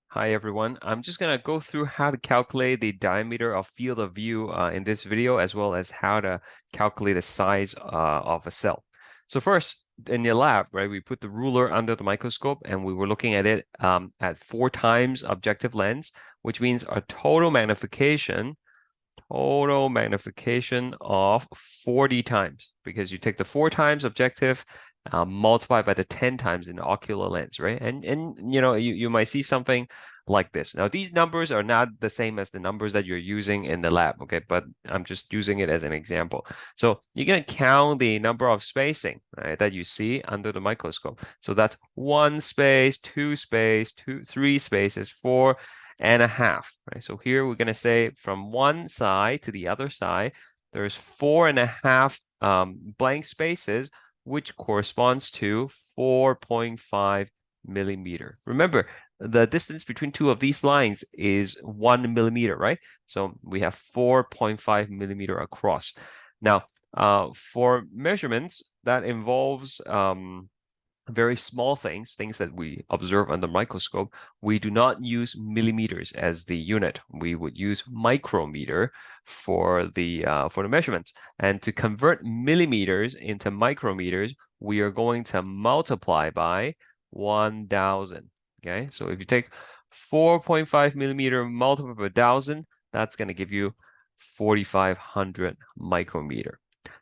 Hi everyone. I'm just going to go through how to calculate the diameter of field of view in this video, as well as how to calculate the size of a cell. So first, in your lab, right, we put the ruler under the microscope and we were looking at it at 4 times objective lens, which means a total magnification of 40 times, because you take the 4 times objective, multiply by the 10 times in the ocular lens, right? And you know, you might see something like this. Now, these numbers are not the same as the numbers that you're using in the lab, okay? But I'm just using it as an example. So you're going to count the number of spacing, right, that you see under the microscope. So that's 1 space, 2 space, 3 spaces, 4.5, right? So here we're going to say from one side to the other side, there's 4.5 blank spaces, which corresponds to 4.5 millimeter. Remember, the distance between two of these lines is 1 millimeter, right? So we have 4.5 millimeter across. Now, for measurements, that involves very small things that we observe under microscope. We do not use millimeters as the unit. We would use micrometer for the measurements. And to convert millimeters into micrometers, we are going to multiply by 1,000. Okay, so if you take 4.5 millimeter multiplied by 1,000, that's going to give you 4,500 micrometer.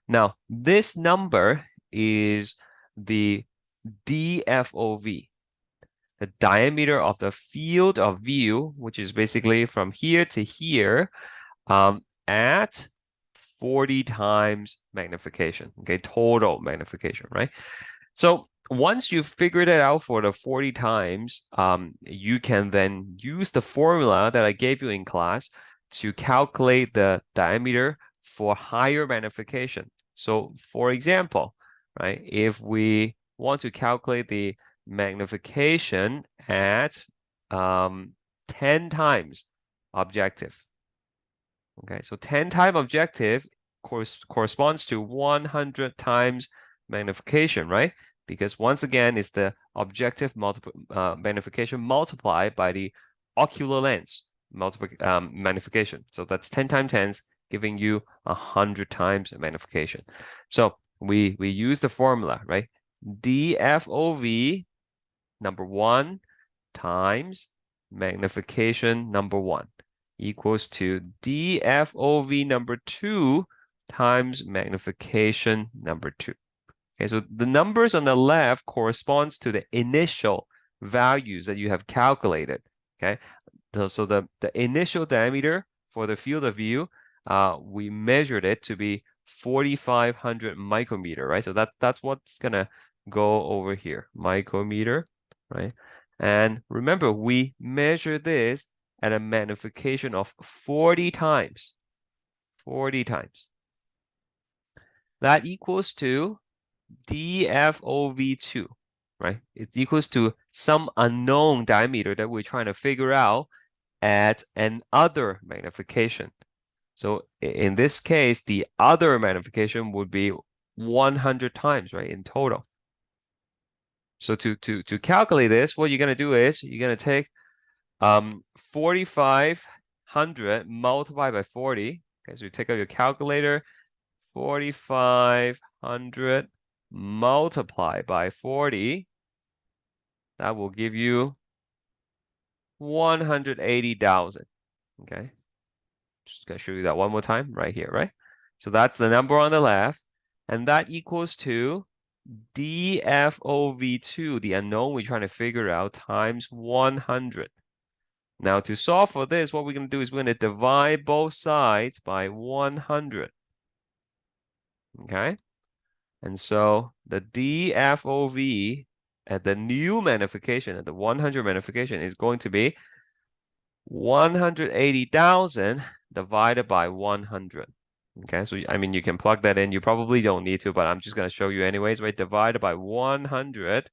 Now, this number is the DFOV, the diameter of the field of view, which is basically from here to here, at 40 times magnification, okay, total magnification, right? So once you've figured it out for the 40 times, you can then use the formula that I gave you in class to calculate the diameter for higher magnification. So for example, right, if we want to calculate the magnification at 10 times objective. Okay, so 10 times objective corresponds to 100 times magnification, right? Because once again, it's the objective magnification multiplied by the ocular lens magnification. So that's 10 times 10, giving you 100 times magnification. So we use the formula, right? DFOV number 1 times magnification number 1 equals to DFOV number 2 times magnification number 2. Okay, so the numbers on the left corresponds to the initial values that you have calculated. Okay, so the initial diameter for the field of view, we measured it to be 4,500 micrometer, right? So that's what's gonna go over here, micrometer, right? And remember, we measure this at a magnification of 40 times. 40 times. That equals to DFOV2, right? It equals to some unknown diameter that we're trying to figure out at an other magnification. So in this case, the other magnification would be 100 times, right, in total. So to calculate this, what you're going to do is you're going to take 4,500 multiplied by 40. Okay, so you take out your calculator, 4,500 multiplied by 40. That will give you 180,000. Okay, just gonna show you that one more time right here, right? So that's the number on the left, and that equals to DFOV2, the unknown we're trying to figure out, times 100. Now, to solve for this, what we're going to do is we're going to divide both sides by 100. Okay? And so the DFOV at the new magnification, at the 100 magnification, is going to be 180,000 divided by 100. Okay, so I mean, you can plug that in. You probably don't need to, but I'm just going to show you anyways, right? Divided by 100.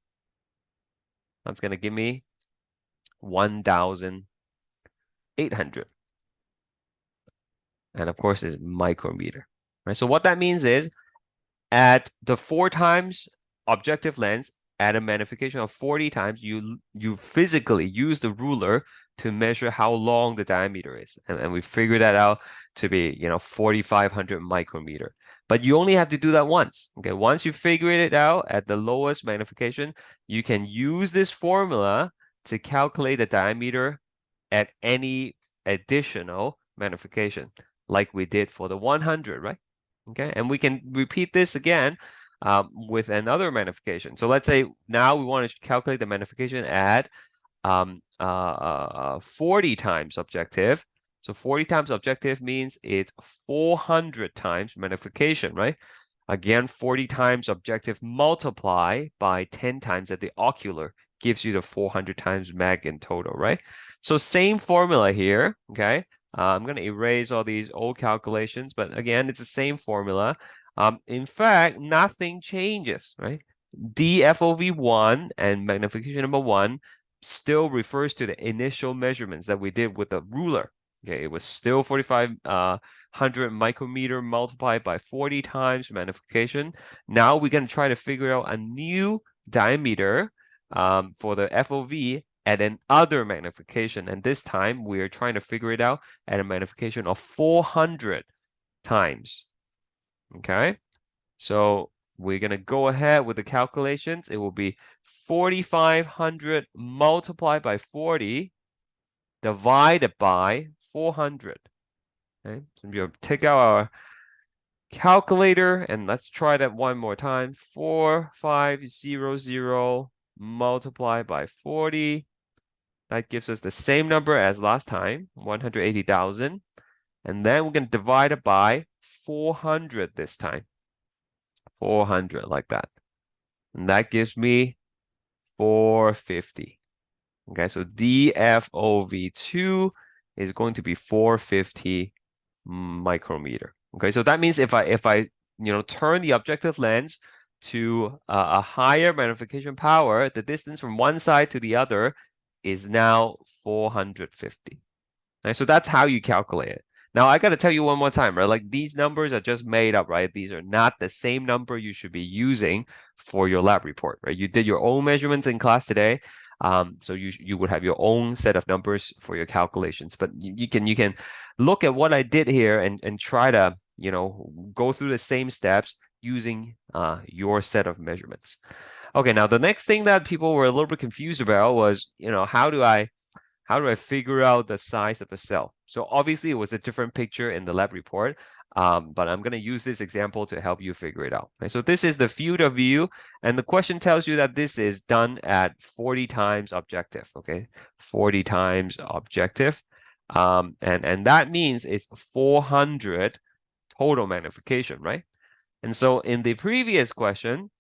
That's going to give me 1,800. And of course, it's micrometer, right? So what that means is at the 4 times objective lens at a magnification of 40 times, you physically use the ruler to measure how long the diameter is. And we figured that out to be, 4,500 micrometer. But you only have to do that once. Okay, once you figure it out at the lowest magnification, you can use this formula to calculate the diameter at any additional magnification, like we did for the 100, right? Okay, and we can repeat this again with another magnification. So let's say now we want to calculate the magnification at 40 times objective. So 40 times objective means it's 400 times magnification, right? Again, 40 times objective multiply by 10 times at the ocular gives you the 400 times mag in total, right? So same formula here, okay? I'm going to erase all these old calculations, but again, it's the same formula. In fact, nothing changes, right? DFOV1 and magnification number 1 still refers to the initial measurements that we did with the ruler. Okay, it was still 4,500 micrometer multiplied by 40 times magnification. Now we're going to try to figure out a new diameter for the FOV at another magnification. And this time we're trying to figure it out at a magnification of 400 times. Okay, so we're going to go ahead with the calculations. It will be 4,500 multiplied by 40 divided by 400. Okay, so we'll take out our calculator and let's try that one more time. 4,500 multiplied by 40. That gives us the same number as last time, 180,000. And then we're going to divide it by 400 this time. 400 like that. And that gives me 450. Okay, so DFOV2 is going to be 450 micrometer. Okay, so that means if I turn the objective lens to a higher magnification power, the distance from one side to the other is now 450. Right, so that's how you calculate it. Now, I got to tell you one more time, right? Like these numbers are just made up, right? These are not the same number you should be using for your lab report, right? You did your own measurements in class today. So you would have your own set of numbers for your calculations, but you can look at what I did here and try to, go through the same steps using your set of measurements. Okay, now the next thing that people were a little bit confused about was, how do I figure out the size of the cell? So obviously it was a different picture in the lab report, but I'm going to use this example to help you figure it out. Okay, so this is the field of view, and the question tells you that this is done at 40 times objective, okay? 40 times objective, and that means it's 400 total magnification, right? And so in the previous question,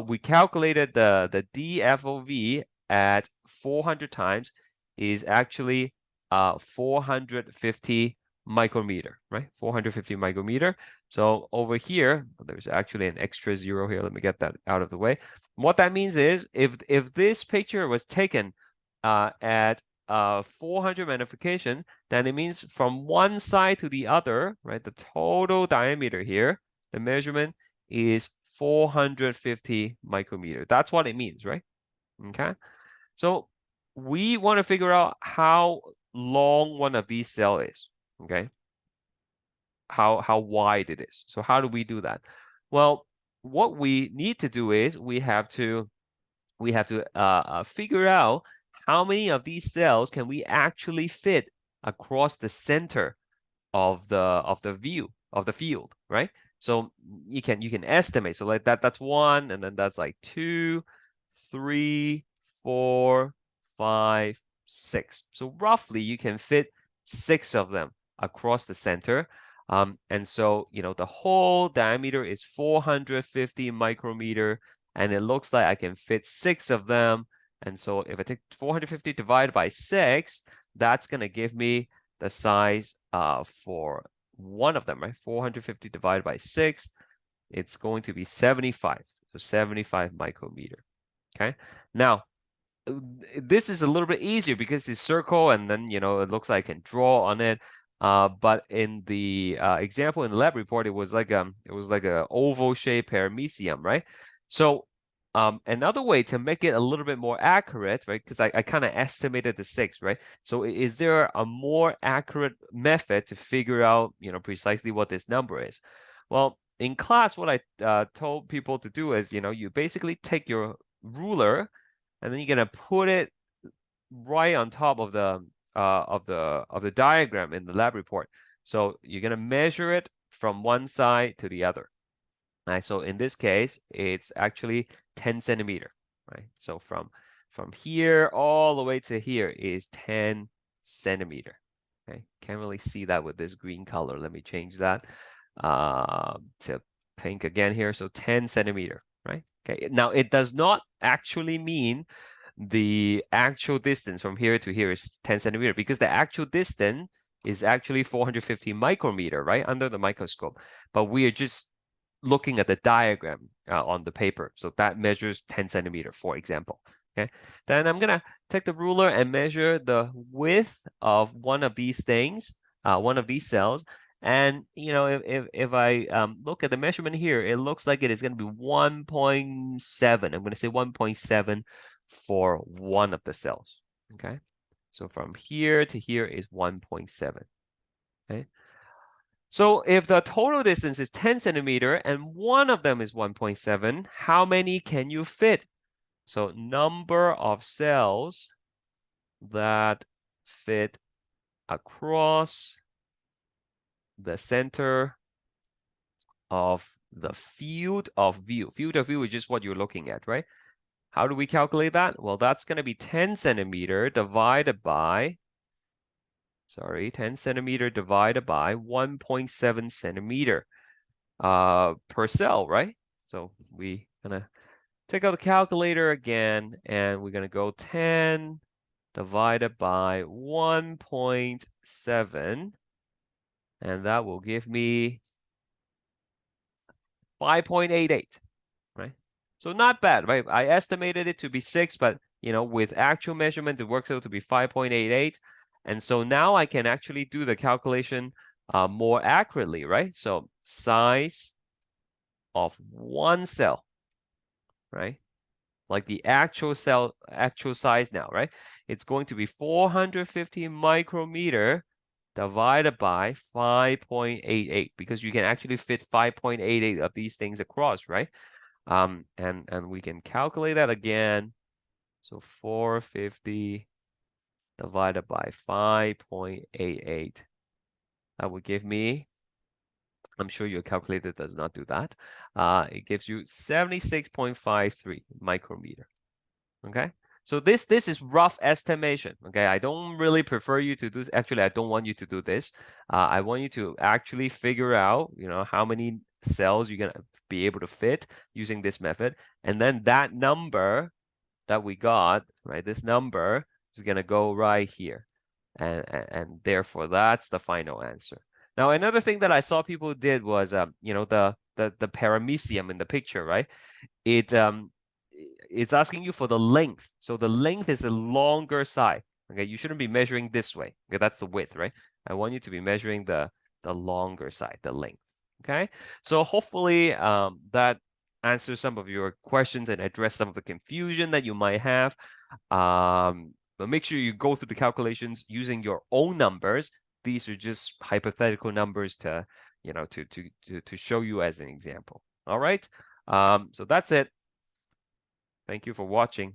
we calculated the DFOV at 400 times is actually 450 micrometer, right? 450 micrometer. So over here, there's actually an extra zero here. Let me get that out of the way. What that means is if this picture was taken at 400 magnification, then it means from one side to the other, right? The total diameter here, the measurement is 450 micrometer. That's what it means, right? Okay. So we want to figure out how long one of these cells is, okay? How wide it is. So how do we do that? Well, what we need to do is we have to figure out how many of these cells can we actually fit across the center of the field, right? So you can estimate. So like that's 1, and then that's like 2, 3, 4, 5, 6. So roughly you can fit 6 of them across the center. And so, the whole diameter is 450 micrometer, and it looks like I can fit 6 of them. And so if I take 450 divided by 6, that's going to give me the size for one of them, right? 450 divided by 6, it's going to be 75. So 75 micrometer. Okay. Now, this is a little bit easier because it's circle, and then it looks like I can draw on it. But in the example in the lab report, it was like a oval shaped paramecium, right? So another way to make it a little bit more accurate, right? Because I kind of estimated the 6, right? So is there a more accurate method to figure out, precisely what this number is? Well, in class, what I told people to do is, you basically take your ruler, and then you're gonna put it right on top of the diagram in the lab report. So you're gonna measure it from one side to the other. Right, so in this case, it's actually 10 centimeter, right? So from here all the way to here is 10 centimeter. Okay, can't really see that with this green color. Let me change that to pink again here. So 10 centimeter, right? Okay, now it does not actually mean the actual distance from here to here is 10 centimeter, because the actual distance is actually 450 micrometer, right, under the microscope. But we are just looking at the diagram on the paper. So that measures 10 centimeter, for example. Okay. Then I'm going to take the ruler and measure the width of one of these things, one of these cells. And, if I look at the measurement here, it looks like it is going to be 1.7. I'm going to say 1.7 for one of the cells. Okay. So from here to here is 1.7. Okay. So if the total distance is 10 centimeter and one of them is 1.7, how many can you fit? So number of cells that fit across the center of the field of view. Field of view is just what you're looking at, right? How do we calculate that? Well, that's going to be 10 centimeter divided by 10 centimeter divided by 1.7 centimeter per cell, right? So we gonna take out the calculator again, and we're gonna go 10 divided by 1.7, and that will give me 5.88, right? So not bad, right? I estimated it to be 6, but with actual measurement, it works out to be 5.88. And so now I can actually do the calculation more accurately, right? So size of one cell, right? Like the actual cell, actual size now, right? It's going to be 450 micrometer divided by 5.88, because you can actually fit 5.88 of these things across, right? And we can calculate that again. So 450 divided by 5.88. That would give me, I'm sure your calculator does not do that. It gives you 76.53 micrometer. Okay. So this is rough estimation. Okay. I don't really prefer you to do this. Actually, I don't want you to do this. I want you to actually figure out, how many cells you're gonna be able to fit using this method. And then that number that we got, right? This number is gonna go right here. And therefore that's the final answer. Now, another thing that I saw people did was the paramecium in the picture, right? It's asking you for the length. So the length is a longer side. Okay, you shouldn't be measuring this way. Okay, that's the width, right? I want you to be measuring the longer side, the length. Okay, so hopefully that answers some of your questions and address some of the confusion that you might have. But make sure you go through the calculations using your own numbers. These are just hypothetical numbers to show you as an example. All right. So that's it. Thank you for watching.